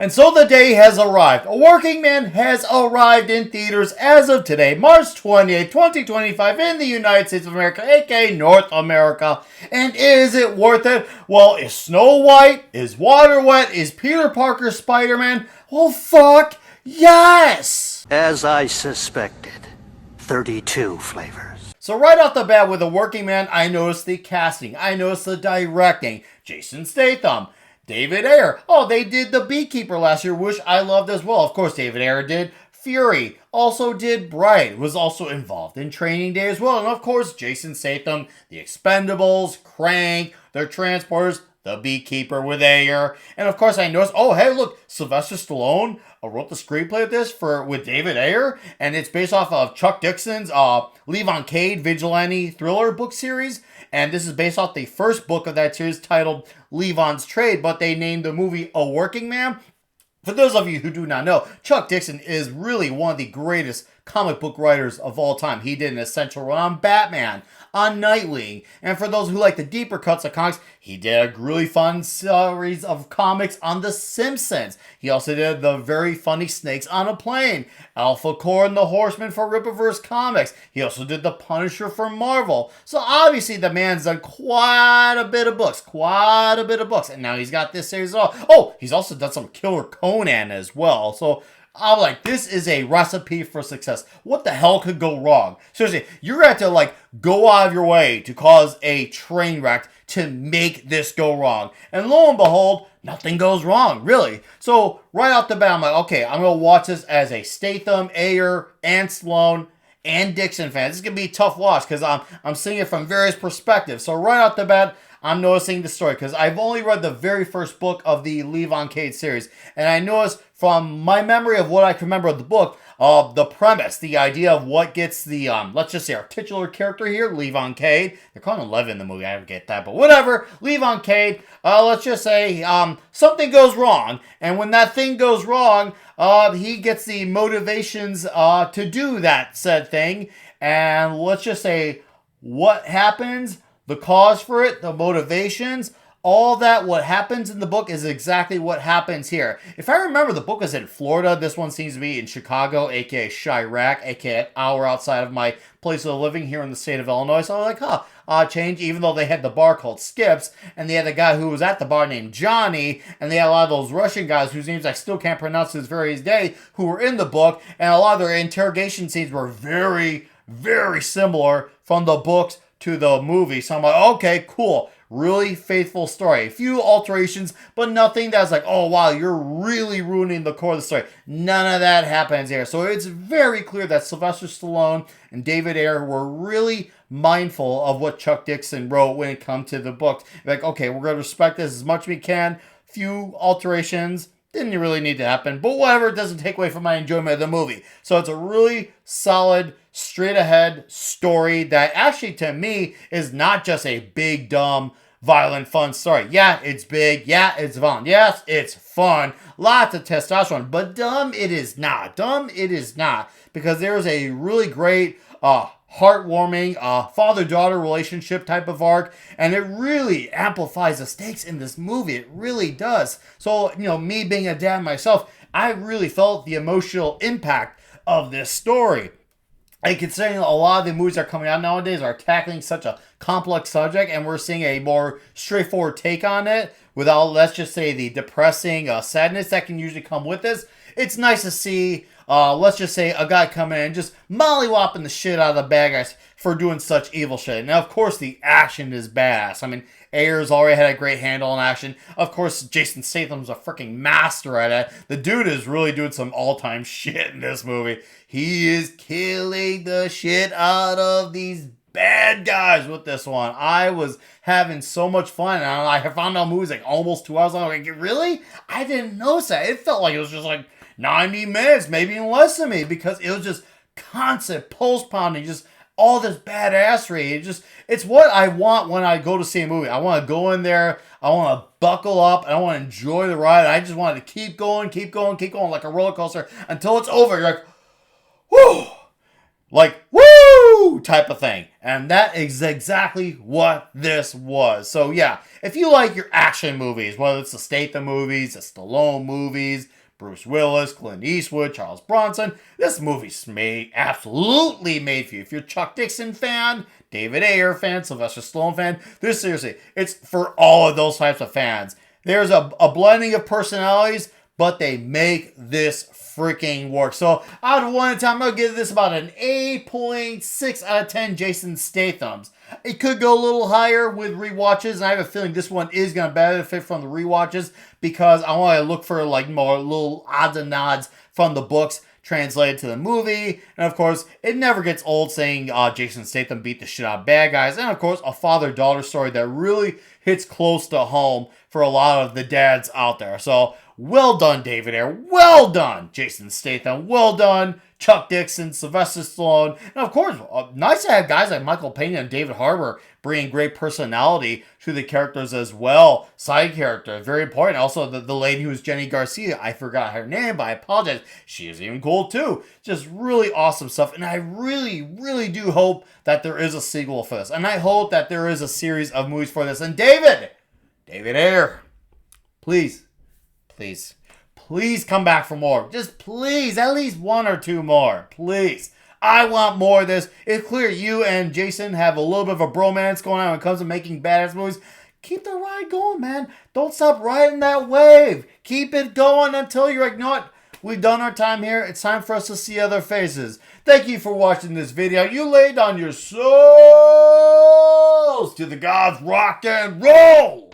And so the day has arrived. A Working Man has arrived in theaters as of today, March 28, 2025, in the United States of America, aka North America. And is it worth it? Well, is Snow White? Is water wet? Is Peter Parker Spider-Man? Well, fuck yes! As I suspected, 32 flavors. So right off the bat with A Working Man, I noticed the casting. I noticed the directing. Jason Statham. David Ayer. Oh, they did The Beekeeper last year, which I loved as well. Of course, David Ayer did Fury. Also did Bright. Was also involved in Training Day as well. And of course, Jason Statham, The Expendables, Crank, The Transporters, The Beekeeper with Ayer. And of course, I noticed, oh, hey, look, Sylvester Stallone wrote the screenplay of this with David Ayer. And it's based off of Chuck Dixon's Levon Cade vigilante thriller book series. And this is based off the first book of that series titled Levon's Trade, but they named the movie A Working Man. For those of you who do not know, Chuck Dixon is really one of the greatest comic book writers of all time. He did an essential run on Batman, on Nightwing, and for those who like the deeper cuts of comics, he did a really fun series of comics on The Simpsons. He also did the very funny Snakes on a Plane, Alpha Core and the Horseman for Rippaverse Comics. He also did The Punisher for Marvel. So obviously the man's done quite a bit of books, and now he's got this series as well. Oh, he's also done some Killer Conan as well. So I'm like, this is a recipe for success. What the hell could go wrong? Seriously, you're going to have to go out of your way to cause a train wreck to make this go wrong. And lo and behold, nothing goes wrong, really. So right off the bat, I'm like, okay, I'm going to watch this as a Statham, Ayer, and Stallone, and Dixon fan. This is going to be a tough watch because I'm seeing it from various perspectives. So right off the bat, I'm noticing the story because I've only read the very first book of the Levon Cade series. And I noticed from my memory of what I can remember of the book, the premise, the idea of what gets the, let's just say our titular character here, Levon Cade. They're calling him Lev in the movie, I don't get that, but whatever. Levon Cade, let's just say something goes wrong. And when that thing goes wrong, he gets the motivations to do that said thing. And let's just say what happens, the cause for it, the motivations, all that, what happens in the book is exactly what happens here. If I remember, the book is in Florida. This one seems to be in Chicago, aka Chirac, aka an hour outside of my place of living here in the state of Illinois. So I was like, change, even though they had the bar called Skips, and they had the guy who was at the bar named Johnny, and they had a lot of those Russian guys whose names I still can't pronounce to this very day, who were in the book, and a lot of their interrogation scenes were very, very similar from the books to the movie. So I'm like, okay, cool. Really faithful story. A few alterations, but nothing that's like, oh wow, you're really ruining the core of the story. None of that happens here. So it's very clear that Sylvester Stallone and David Ayer were really mindful of what Chuck Dixon wrote when it comes to the book. Like, okay, we're going to respect this as much as we can. Few alterations. Didn't really need to happen, but whatever, it doesn't take away from my enjoyment of the movie. So it's a really solid, straight-ahead story that actually, to me, is not just a big, dumb, violent, fun story. Yeah, it's big. Yeah, it's violent. Yes, it's fun. Lots of testosterone, but dumb it is not. Dumb it is not, because there's a really great, heartwarming father-daughter relationship type of arc, and it really amplifies the stakes in this movie. It really does. So, me being a dad myself, I really felt the emotional impact of this story. And considering a lot of the movies that are coming out nowadays are tackling such a complex subject, and we're seeing a more straightforward take on it without, let's just say, the depressing sadness that can usually come with this, it's nice to see, let's just say, a guy come in and just mollywhopping the shit out of the bad guys for doing such evil shit. Now, of course, the action is badass. I mean, Ayer's already had a great handle on action. Of course, Jason Statham's a freaking master at it. The dude is really doing some all-time shit in this movie. He is killing the shit out of these bad guys with this one. I was having so much fun. And I found out movies like almost 2 hours long. Like, really? I didn't notice that. It felt like it was just like 90 minutes, maybe even less than me, because it was just constant pulse pounding, just all this badassery. It's what I want when I go to see a movie. I want to go in there, I want to buckle up, and I want to enjoy the ride. I just want to keep going like a roller coaster until it's over. You're like, whew, like, woo type of thing. And that is exactly what this was. So yeah, if you like your action movies, whether it's the Statham movies, the Stallone movies, Bruce Willis, Clint Eastwood, Charles Bronson, this movie's absolutely made for you. If you're a Chuck Dixon fan, David Ayer fan, Sylvester Stallone fan, this seriously, it's for all of those types of fans. There's a blending of personalities, but they make this freaking work. So out of 1 to 10, I'm going to give this about an 8.6 out of 10 Jason Statham's. It could go a little higher with rewatches, and I have a feeling this one is going to benefit from the rewatches because I want to look for like more little odds and nods from the books translated to the movie. And of course, it never gets old saying Jason Statham beat the shit out of bad guys. And of course, a father-daughter story that really hits close to home for a lot of the dads out there. So well done, David Ayer. Well done, Jason Statham. Well done, Chuck Dixon, Sylvester Stallone. And of course, nice to have guys like Michael Pena and David Harbour bringing great personality to the characters as well. Side character, very important. Also, the lady who's Jenny Garcia, I forgot her name, but I apologize. She is even cool too. Just really awesome stuff. And I really, really do hope that there is a sequel for this. And I hope that there is a series of movies for this. And David Ayer, please come back for more. Just please, at least 1 or 2 more. Please. I want more of this. It's clear you and Jason have a little bit of a bromance going on when it comes to making badass movies. Keep the ride going, man. Don't stop riding that wave. Keep it going until you're like, you know what? We've done our time here. It's time for us to see other faces. Thank you for watching this video. You laid on your souls to the gods rock and roll.